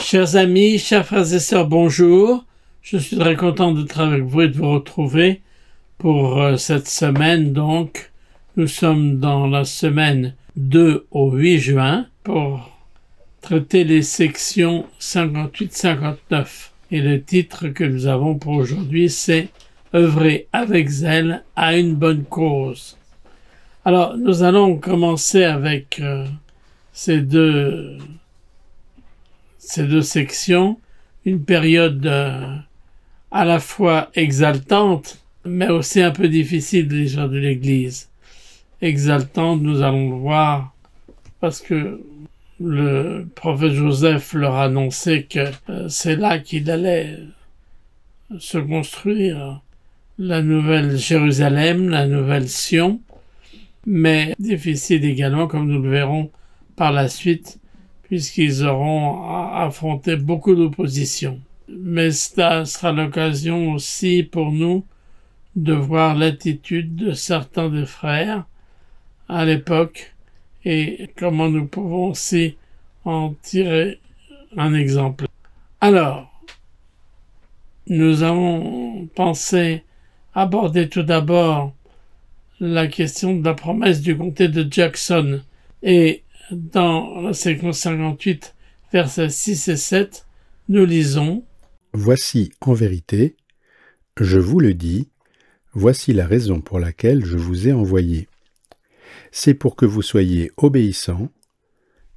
Chers amis, chers frères et sœurs, bonjour. Je suis très content d'être avec vous et de vous retrouver pour cette semaine. Donc, nous sommes dans la semaine 2 au 8 juin pour traiter les sections 58-59. Et le titre que nous avons pour aujourd'hui, c'est « Œuvrer avec zèle à une bonne cause ». Alors, nous allons commencer avec ces deux sections, une période à la fois exaltante, mais aussi un peu difficile de l'histoire de l'Église. Exaltante, nous allons le voir, parce que le prophète Joseph leur a annoncé que c'est là qu'il allait se construire la nouvelle Jérusalem, la nouvelle Sion, mais difficile également, comme nous le verrons par la suite, puisqu'ils auront affronté beaucoup d'opposition. Mais cela sera l'occasion aussi pour nous de voir l'attitude de certains des frères à l'époque et comment nous pouvons aussi en tirer un exemple. Alors, nous avons pensé aborder tout d'abord la question de la promesse du comté de Jackson et dans la séquence 58, versets 6 et 7, nous lisons « Voici en vérité, je vous le dis, voici la raison pour laquelle je vous ai envoyé. C'est pour que vous soyez obéissants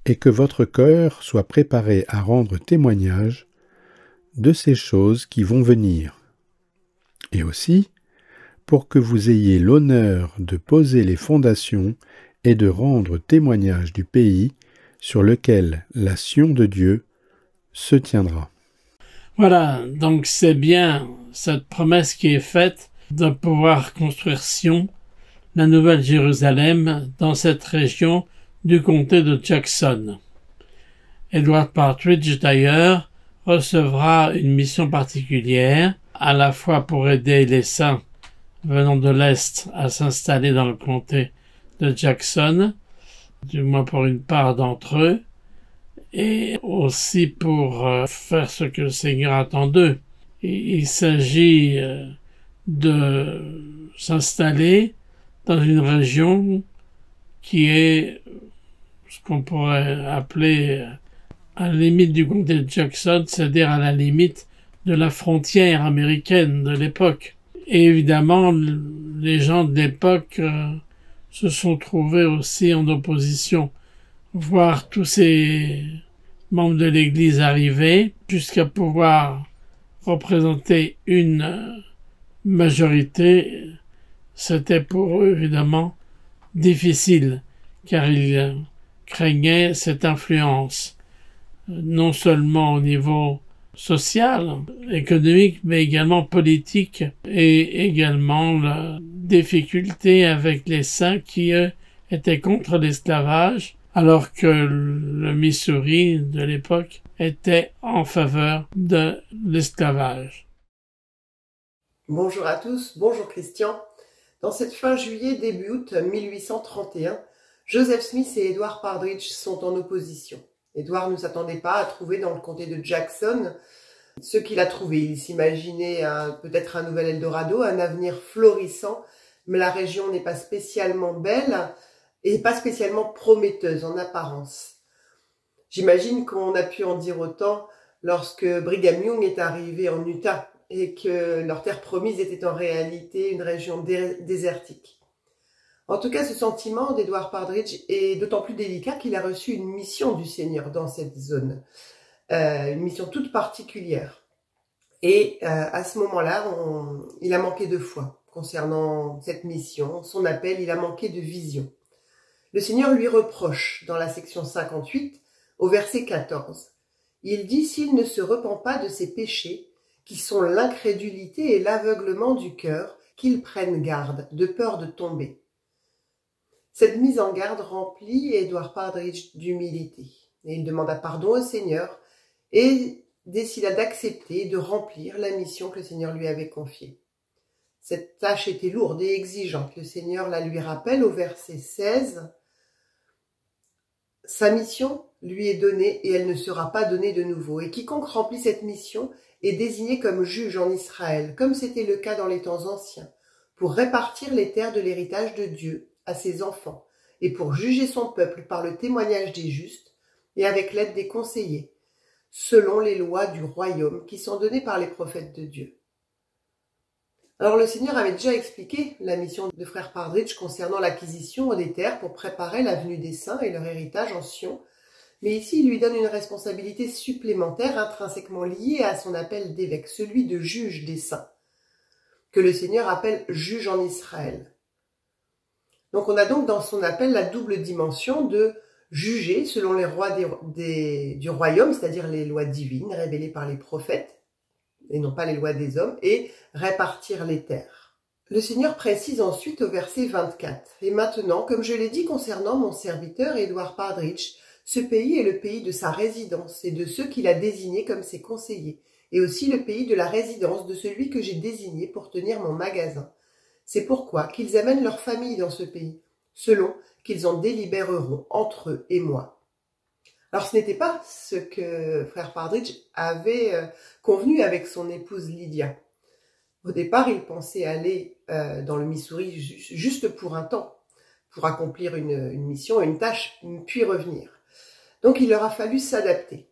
et que votre cœur soit préparé à rendre témoignage de ces choses qui vont venir, et aussi pour que vous ayez l'honneur de poser les fondations et de rendre témoignage du pays sur lequel la Sion de Dieu se tiendra. » Voilà, donc c'est bien cette promesse qui est faite de pouvoir construire Sion, la nouvelle Jérusalem, dans cette région du comté de Jackson. Edward Partridge, d'ailleurs, recevra une mission particulière, à la fois pour aider les saints venant de l'Est à s'installer dans le comté de Jackson, du moins pour une part d'entre eux, et aussi pour faire ce que le Seigneur attend d'eux. Il s'agit de s'installer dans une région qui est ce qu'on pourrait appeler à la limite du comté de Jackson, c'est-à-dire à la limite de la frontière américaine de l'époque. Et évidemment, les gens de l'époque se sont trouvés aussi en opposition. Voir tous ces membres de l'Église arriver jusqu'à pouvoir représenter une majorité, c'était pour eux évidemment difficile, car ils craignaient cette influence, non seulement au niveau social, économique, mais également politique, et également la difficulté avec les saints qui, eux, étaient contre l'esclavage, alors que le Missouri de l'époque était en faveur de l'esclavage. Bonjour à tous, bonjour Christian. Dans cette fin juillet, début août 1831, Joseph Smith et Edward Partridge sont en opposition. Edward ne s'attendait pas à trouver dans le comté de Jackson ce qu'il a trouvé. Il s'imaginait peut-être un nouvel Eldorado, un avenir florissant, mais la région n'est pas spécialement belle et pas spécialement prometteuse en apparence. J'imagine qu'on a pu en dire autant lorsque Brigham Young est arrivé en Utah et que leur terre promise était en réalité une région désertique. En tout cas, ce sentiment d'Edward Partridge est d'autant plus délicat qu'il a reçu une mission du Seigneur dans cette zone, une mission toute particulière. Et à ce moment-là, il a manqué de foi concernant cette mission, son appel, il a manqué de vision. Le Seigneur lui reproche dans la section 58, au verset 14. Il dit « S'il ne se repent pas de ses péchés, qui sont l'incrédulité et l'aveuglement du cœur, qu'il prenne garde, de peur de tomber. » Cette mise en garde remplit Edward Partridge d'humilité. Et il demanda pardon au Seigneur et décida d'accepter de remplir la mission que le Seigneur lui avait confiée. Cette tâche était lourde et exigeante. Le Seigneur la lui rappelle au verset 16. Sa mission lui est donnée et elle ne sera pas donnée de nouveau. Et quiconque remplit cette mission est désigné comme juge en Israël, comme c'était le cas dans les temps anciens, pour répartir les terres de l'héritage de Dieu à ses enfants, et pour juger son peuple par le témoignage des justes et avec l'aide des conseillers, selon les lois du royaume qui sont données par les prophètes de Dieu. Alors le Seigneur avait déjà expliqué la mission de frère Partridge concernant l'acquisition des terres pour préparer la venue des saints et leur héritage en Sion, mais ici il lui donne une responsabilité supplémentaire intrinsèquement liée à son appel d'évêque, celui de juge des saints, que le Seigneur appelle juge en Israël. Donc on a donc dans son appel la double dimension de juger selon les rois du royaume, c'est-à-dire les lois divines révélées par les prophètes, et non pas les lois des hommes, et répartir les terres. Le Seigneur précise ensuite au verset 24, « Et maintenant, comme je l'ai dit concernant mon serviteur Édouard Partridge, ce pays est le pays de sa résidence et de ceux qu'il a désignés comme ses conseillers, et aussi le pays de la résidence de celui que j'ai désigné pour tenir mon magasin. C'est pourquoi qu'ils amènent leur famille dans ce pays, selon qu'ils en délibéreront entre eux et moi. » Alors ce n'était pas ce que frère Partridge avait convenu avec son épouse Lydia. Au départ, il pensait aller dans le Missouri juste pour un temps, pour accomplir une mission, une tâche, puis revenir. Donc il leur a fallu s'adapter.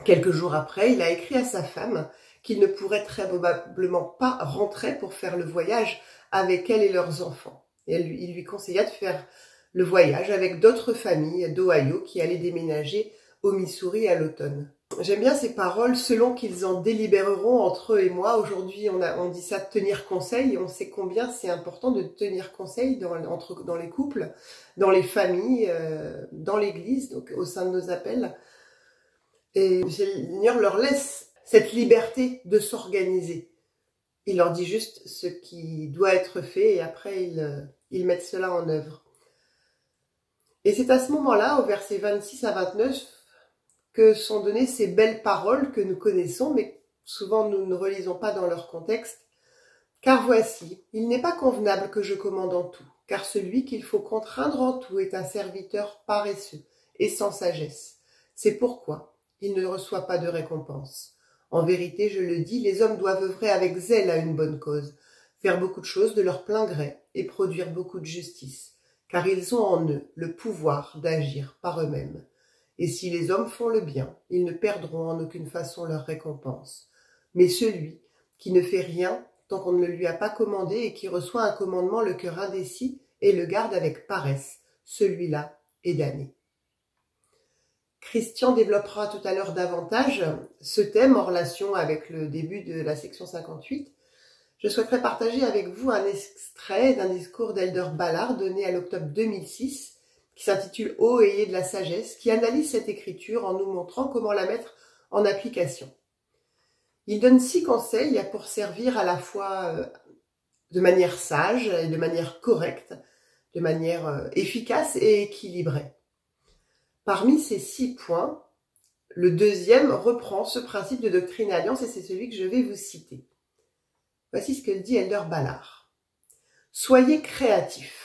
Quelques jours après, il a écrit à sa femme qu'il ne pourrait très probablement pas rentrer pour faire le voyage avec elle et leurs enfants. Et il lui conseilla de faire le voyage avec d'autres familles d'Ohio qui allaient déménager au Missouri à l'automne. J'aime bien ces paroles, selon qu'ils en délibéreront entre eux et moi. Aujourd'hui, on dit ça tenir conseil. On sait combien c'est important de tenir conseil dans les couples, dans les familles, dans l'église, donc au sein de nos appels. Et le Seigneur leur laisse cette liberté de s'organiser. Il leur dit juste ce qui doit être fait et après ils mettent cela en œuvre. Et c'est à ce moment-là, au verset 26 à 29, que sont données ces belles paroles que nous connaissons, mais souvent nous ne relisons pas dans leur contexte. « Car voici, il n'est pas convenable que je commande en tout, car celui qu'il faut contraindre en tout est un serviteur paresseux et sans sagesse. C'est pourquoi il ne reçoit pas de récompense. En vérité, je le dis, les hommes doivent œuvrer avec zèle à une bonne cause, faire beaucoup de choses de leur plein gré et produire beaucoup de justice. Car ils ont en eux le pouvoir d'agir par eux-mêmes. Et si les hommes font le bien, ils ne perdront en aucune façon leur récompense. Mais celui qui ne fait rien tant qu'on ne lui a pas commandé et qui reçoit un commandement le cœur indécis et le garde avec paresse, celui-là est damné. » Christian développera tout à l'heure davantage ce thème en relation avec le début de la section 58. Je souhaiterais partager avec vous un extrait d'un discours d'Elder Ballard donné à l'octobre 2006, qui s'intitule « Ô ayez de la sagesse », qui analyse cette écriture en nous montrant comment la mettre en application. Il donne 6 conseils pour servir à la fois de manière sage et de manière correcte, de manière efficace et équilibrée. Parmi ces 6 points, le deuxième reprend ce principe de doctrine et alliance et c'est celui que je vais vous citer. Voici ce que dit Elder Ballard. « Soyez créatifs.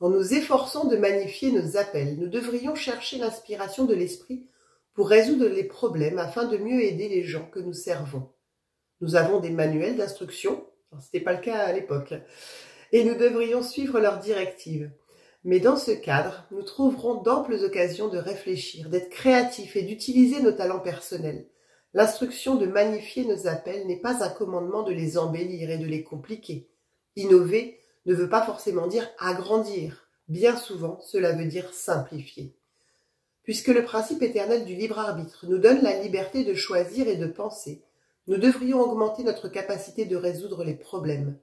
En nous efforçant de magnifier nos appels, nous devrions chercher l'inspiration de l'esprit pour résoudre les problèmes afin de mieux aider les gens que nous servons. Nous avons des manuels d'instruction, ce n'était pas le cas à l'époque, et nous devrions suivre leurs directives. Mais dans ce cadre, nous trouverons d'amples occasions de réfléchir, d'être créatifs et d'utiliser nos talents personnels. L'instruction de magnifier nos appels n'est pas un commandement de les embellir et de les compliquer. Innover ne veut pas forcément dire agrandir. Bien souvent, cela veut dire simplifier. Puisque le principe éternel du libre arbitre nous donne la liberté de choisir et de penser, nous devrions augmenter notre capacité de résoudre les problèmes.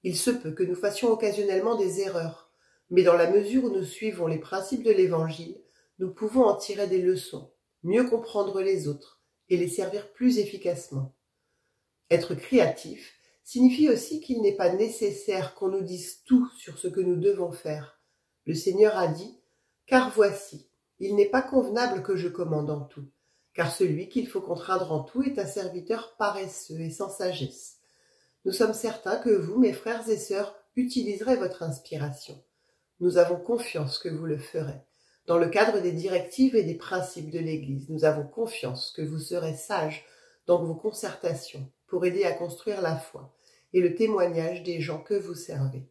Il se peut que nous fassions occasionnellement des erreurs, mais dans la mesure où nous suivons les principes de l'Évangile, nous pouvons en tirer des leçons, mieux comprendre les autres et les servir plus efficacement. Être créatif signifie aussi qu'il n'est pas nécessaire qu'on nous dise tout sur ce que nous devons faire. Le Seigneur a dit « Car voici, il n'est pas convenable que je commande en tout, car celui qu'il faut contraindre en tout est un serviteur paresseux et sans sagesse. Nous sommes certains que vous, mes frères et sœurs, utiliserez votre inspiration. Nous avons confiance que vous le ferez. dans le cadre des directives et des principes de l'Église. Nous avons confiance que vous serez sages dans vos concertations pour aider à construire la foi et le témoignage des gens que vous servez.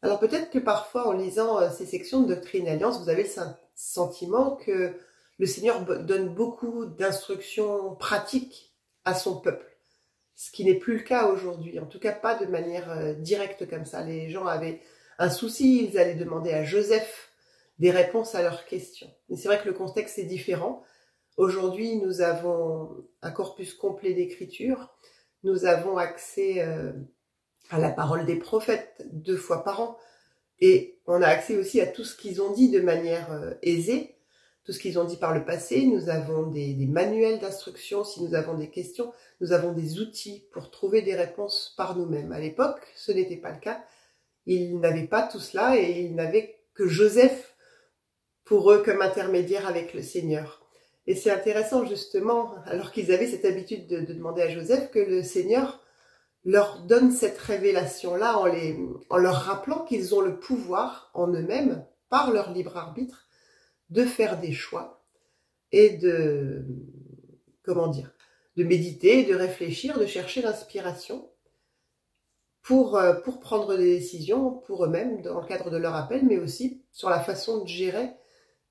Alors peut-être que parfois, en lisant ces sections de Doctrine et Alliance, vous avez le sentiment que le Seigneur donne beaucoup d'instructions pratiques à son peuple, ce qui n'est plus le cas aujourd'hui, en tout cas pas de manière directe comme ça. Les gens avaient un souci, ils allaient demander à Joseph des réponses à leurs questions. Mais c'est vrai que le contexte est différent. Aujourd'hui, nous avons un corpus complet d'écriture, nous avons accès à la parole des prophètes 2 fois par an, et on a accès aussi à tout ce qu'ils ont dit de manière aisée, tout ce qu'ils ont dit par le passé. Nous avons des manuels d'instruction si nous avons des questions, nous avons des outils pour trouver des réponses par nous-mêmes. À l'époque, ce n'était pas le cas. Ils n'avaient pas tout cela et ils n'avaient que Joseph pour eux comme intermédiaire avec le Seigneur. Et c'est intéressant justement, alors qu'ils avaient cette habitude de demander à Joseph, que le Seigneur leur donne cette révélation-là en leur rappelant qu'ils ont le pouvoir en eux-mêmes, par leur libre arbitre, de faire des choix et de méditer, de réfléchir, de chercher l'inspiration pour prendre des décisions pour eux-mêmes dans le cadre de leur appel, mais aussi sur la façon de gérer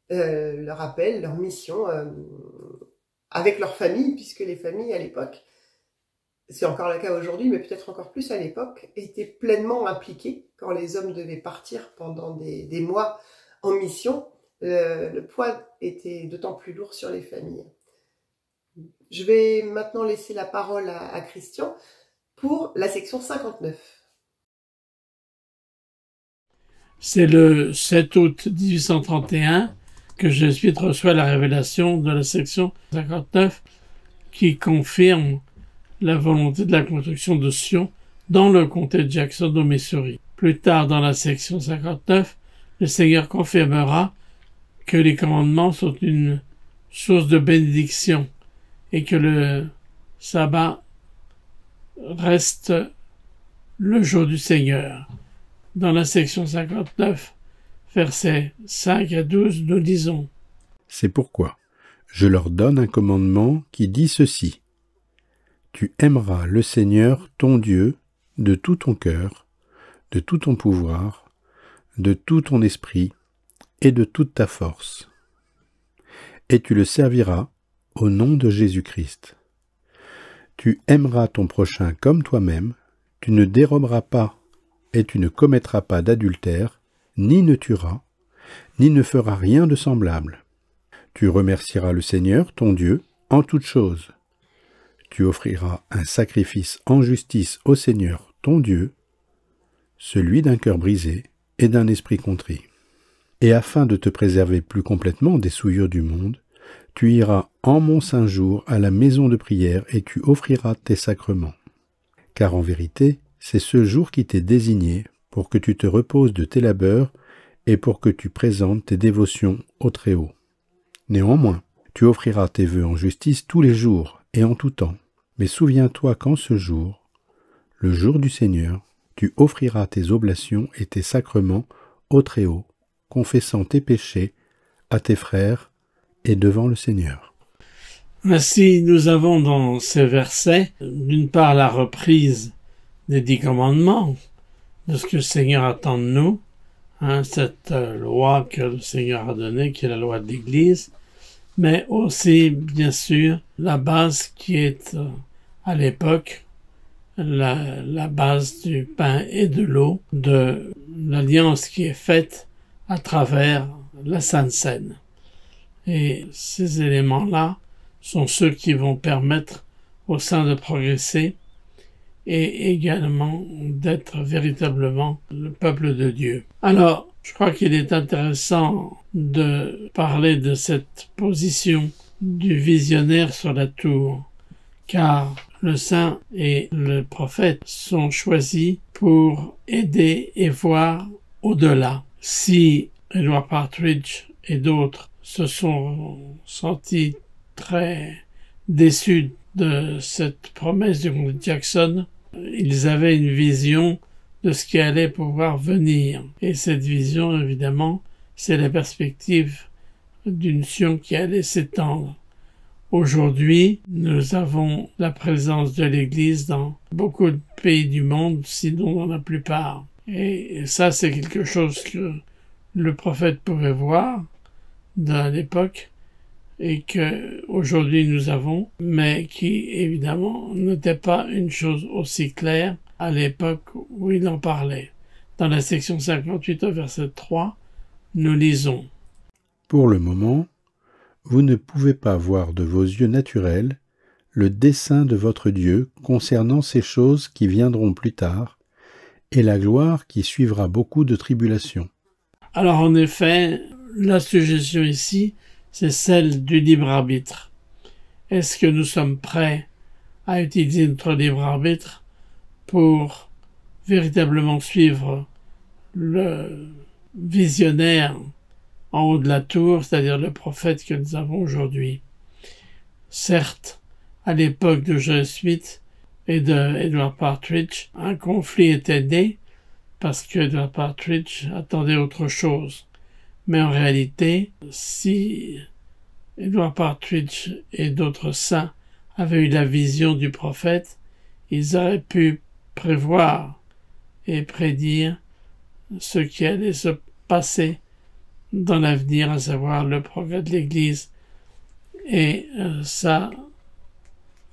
leur appel, leur mission avec leur famille, puisque les familles à l'époque, c'est encore le cas aujourd'hui, mais peut-être encore plus à l'époque, étaient pleinement impliqués quand les hommes devaient partir pendant des mois en mission. Le poids était d'autant plus lourd sur les familles. Je vais maintenant laisser la parole à Christian pour la section 59. C'est le 7 août 1831 que Jésuite reçoit la révélation de la section 59 qui confirme la volonté de la construction de Sion dans le comté de Jackson au Missouri. Plus tard dans la section 59, le Seigneur confirmera que les commandements sont une source de bénédiction et que le sabbat reste le jour du Seigneur. Dans la section 59, versets 5 à 12, nous lisons: C'est pourquoi je leur donne un commandement qui dit ceci. Tu aimeras le Seigneur ton Dieu de tout ton cœur, de tout ton pouvoir, de tout ton esprit et de toute ta force. Et tu le serviras au nom de Jésus-Christ. Tu aimeras ton prochain comme toi-même, tu ne déroberas pas et tu ne commettras pas d'adultère, ni ne tueras, ni ne feras rien de semblable. Tu remercieras le Seigneur ton Dieu en toutes choses. Tu offriras un sacrifice en justice au Seigneur ton Dieu, celui d'un cœur brisé et d'un esprit contrit. Et afin de te préserver plus complètement des souillures du monde, tu iras en mon saint jour à la maison de prière et tu offriras tes sacrements. Car en vérité, c'est ce jour qui t'est désigné pour que tu te reposes de tes labeurs et pour que tu présentes tes dévotions au Très-Haut. Néanmoins, tu offriras tes vœux en justice tous les jours et en tout temps. Mais souviens-toi qu'en ce jour, le jour du Seigneur, tu offriras tes oblations et tes sacrements au Très-Haut, confessant tes péchés à tes frères et devant le Seigneur. Ainsi, nous avons dans ces versets, d'une part, la reprise des 10 commandements, de ce que le Seigneur attend de nous, cette loi que le Seigneur a donnée, qui est la loi de l'Église, mais aussi, bien sûr, la base qui est, à l'époque, la base du pain et de l'eau, de l'alliance qui est faite à travers la Sainte Seine. Et ces éléments-là sont ceux qui vont permettre au saint de progresser et également d'être véritablement le peuple de Dieu. Alors, je crois qu'il est intéressant de parler de cette position du visionnaire sur la tour, car le saint et le prophète sont choisis pour aider et voir au-delà. Si Edward Partridge et d'autres se sont sentis très déçus de cette promesse du comte Jackson, ils avaient une vision de ce qui allait pouvoir venir. Et cette vision, évidemment, c'est la perspective d'une Sion qui allait s'étendre. Aujourd'hui, nous avons la présence de l'Église dans beaucoup de pays du monde, sinon dans la plupart. Et ça, c'est quelque chose que le prophète pouvait voir dans l'époque et que aujourd'hui nous avons, mais qui évidemment n'était pas une chose aussi claire à l'époque où il en parlait. Dans la section 58 au verset 3, nous lisons: Pour le moment, vous ne pouvez pas voir de vos yeux naturels le dessein de votre Dieu concernant ces choses qui viendront plus tard, et la gloire qui suivra beaucoup de tribulations. Alors en effet, la suggestion ici, c'est celle du libre arbitre. Est-ce que nous sommes prêts à utiliser notre libre arbitre pour véritablement suivre le visionnaire en haut de la tour, c'est-à-dire le prophète que nous avons aujourd'hui? Certes, à l'époque de Joseph Smith et de Edward Partridge, un conflit était né parce que Edward Partridge attendait autre chose. Mais en réalité, si Edward Partridge et d'autres saints avaient eu la vision du prophète, ils auraient pu prévoir et prédire ce qui allait se passer dans l'avenir, à savoir le progrès de l'Église et sa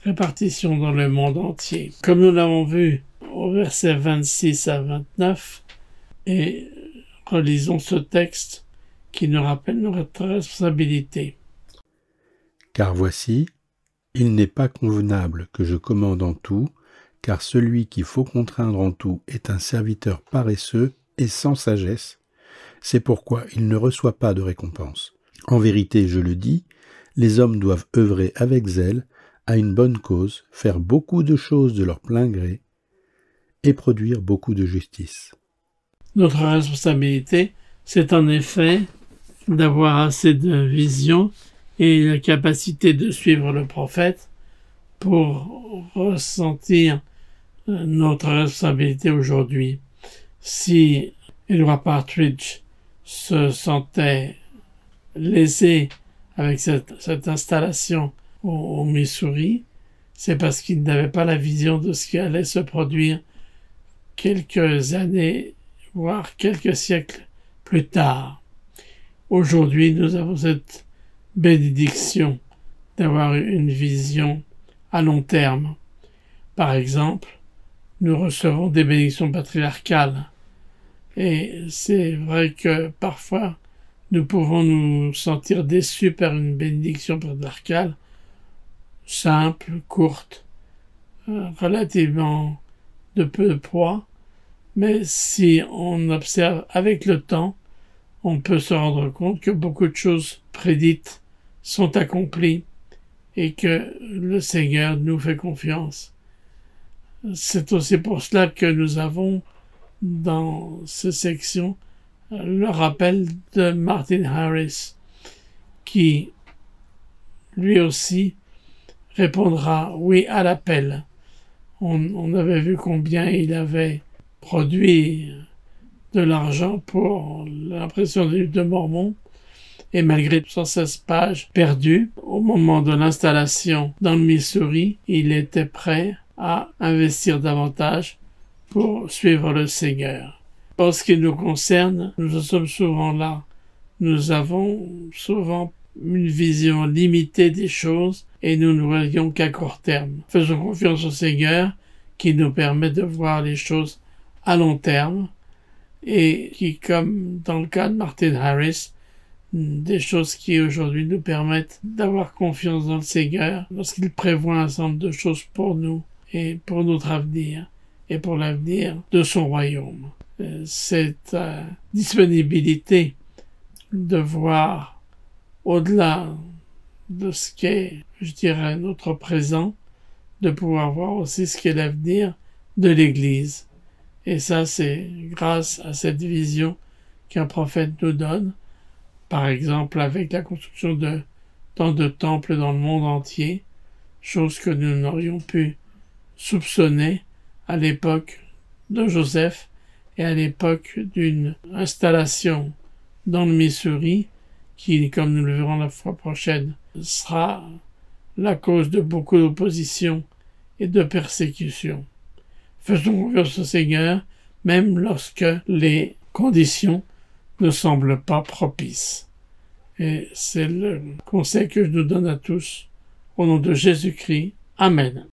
répartition dans le monde entier. Comme nous l'avons vu au verset 26 à 29, et relisons ce texte qui nous rappelle notre responsabilité. Car voici, il n'est pas convenable que je commande en tout, car celui qu'il faut contraindre en tout est un serviteur paresseux et sans sagesse. C'est pourquoi il ne reçoit pas de récompense. En vérité, je le dis, les hommes doivent œuvrer avec zèle à une bonne cause, faire beaucoup de choses de leur plein gré et produire beaucoup de justice. Notre responsabilité, c'est en effet d'avoir assez de vision et la capacité de suivre le prophète pour ressentir notre responsabilité aujourd'hui. Si Edward Partridge se sentait lésé avec cette installation au Missouri, c'est parce qu'il n'avait pas la vision de ce qui allait se produire quelques années, voire quelques siècles plus tard. Aujourd'hui, nous avons cette bénédiction d'avoir une vision à long terme. Par exemple, nous recevons des bénédictions patriarcales. Et c'est vrai que parfois, nous pouvons nous sentir déçus par une bénédiction patriarcale simple, courte, relativement de peu de poids, mais si on observe avec le temps, on peut se rendre compte que beaucoup de choses prédites sont accomplies et que le Seigneur nous fait confiance. C'est aussi pour cela que nous avons dans ces sections le rappel de Martin Harris, qui lui aussi répondra oui à l'appel. On avait vu combien il avait produit de l'argent pour l'impression des livres de Mormon, et malgré 116 pages perdues, au moment de l'installation dans le Missouri, il était prêt à investir davantage pour suivre le Seigneur. En ce qui nous concerne, nous sommes souvent là. Nous avons souvent une vision limitée des choses et nous ne voyons qu'à court terme. Faisons confiance au Seigneur qui nous permet de voir les choses à long terme et qui, comme dans le cas de Martin Harris, des choses qui aujourd'hui nous permettent d'avoir confiance dans le Seigneur lorsqu'il prévoit un ensemble de choses pour nous et pour notre avenir et pour l'avenir de son royaume. Cette disponibilité de voir au-delà de ce qu'est, je dirais, notre présent, de pouvoir voir aussi ce qu'est l'avenir de l'Église. Et ça, c'est grâce à cette vision qu'un prophète nous donne, par exemple avec la construction de tant de temples dans le monde entier, chose que nous n'aurions pu soupçonner à l'époque de Joseph et à l'époque d'une installation dans le Missouri, qui, comme nous le verrons la fois prochaine, sera la cause de beaucoup d'opposition et de persécution. Faisons confiance au Seigneur, même lorsque les conditions ne semblent pas propices. Et c'est le conseil que je nous donne à tous. Au nom de Jésus-Christ. Amen.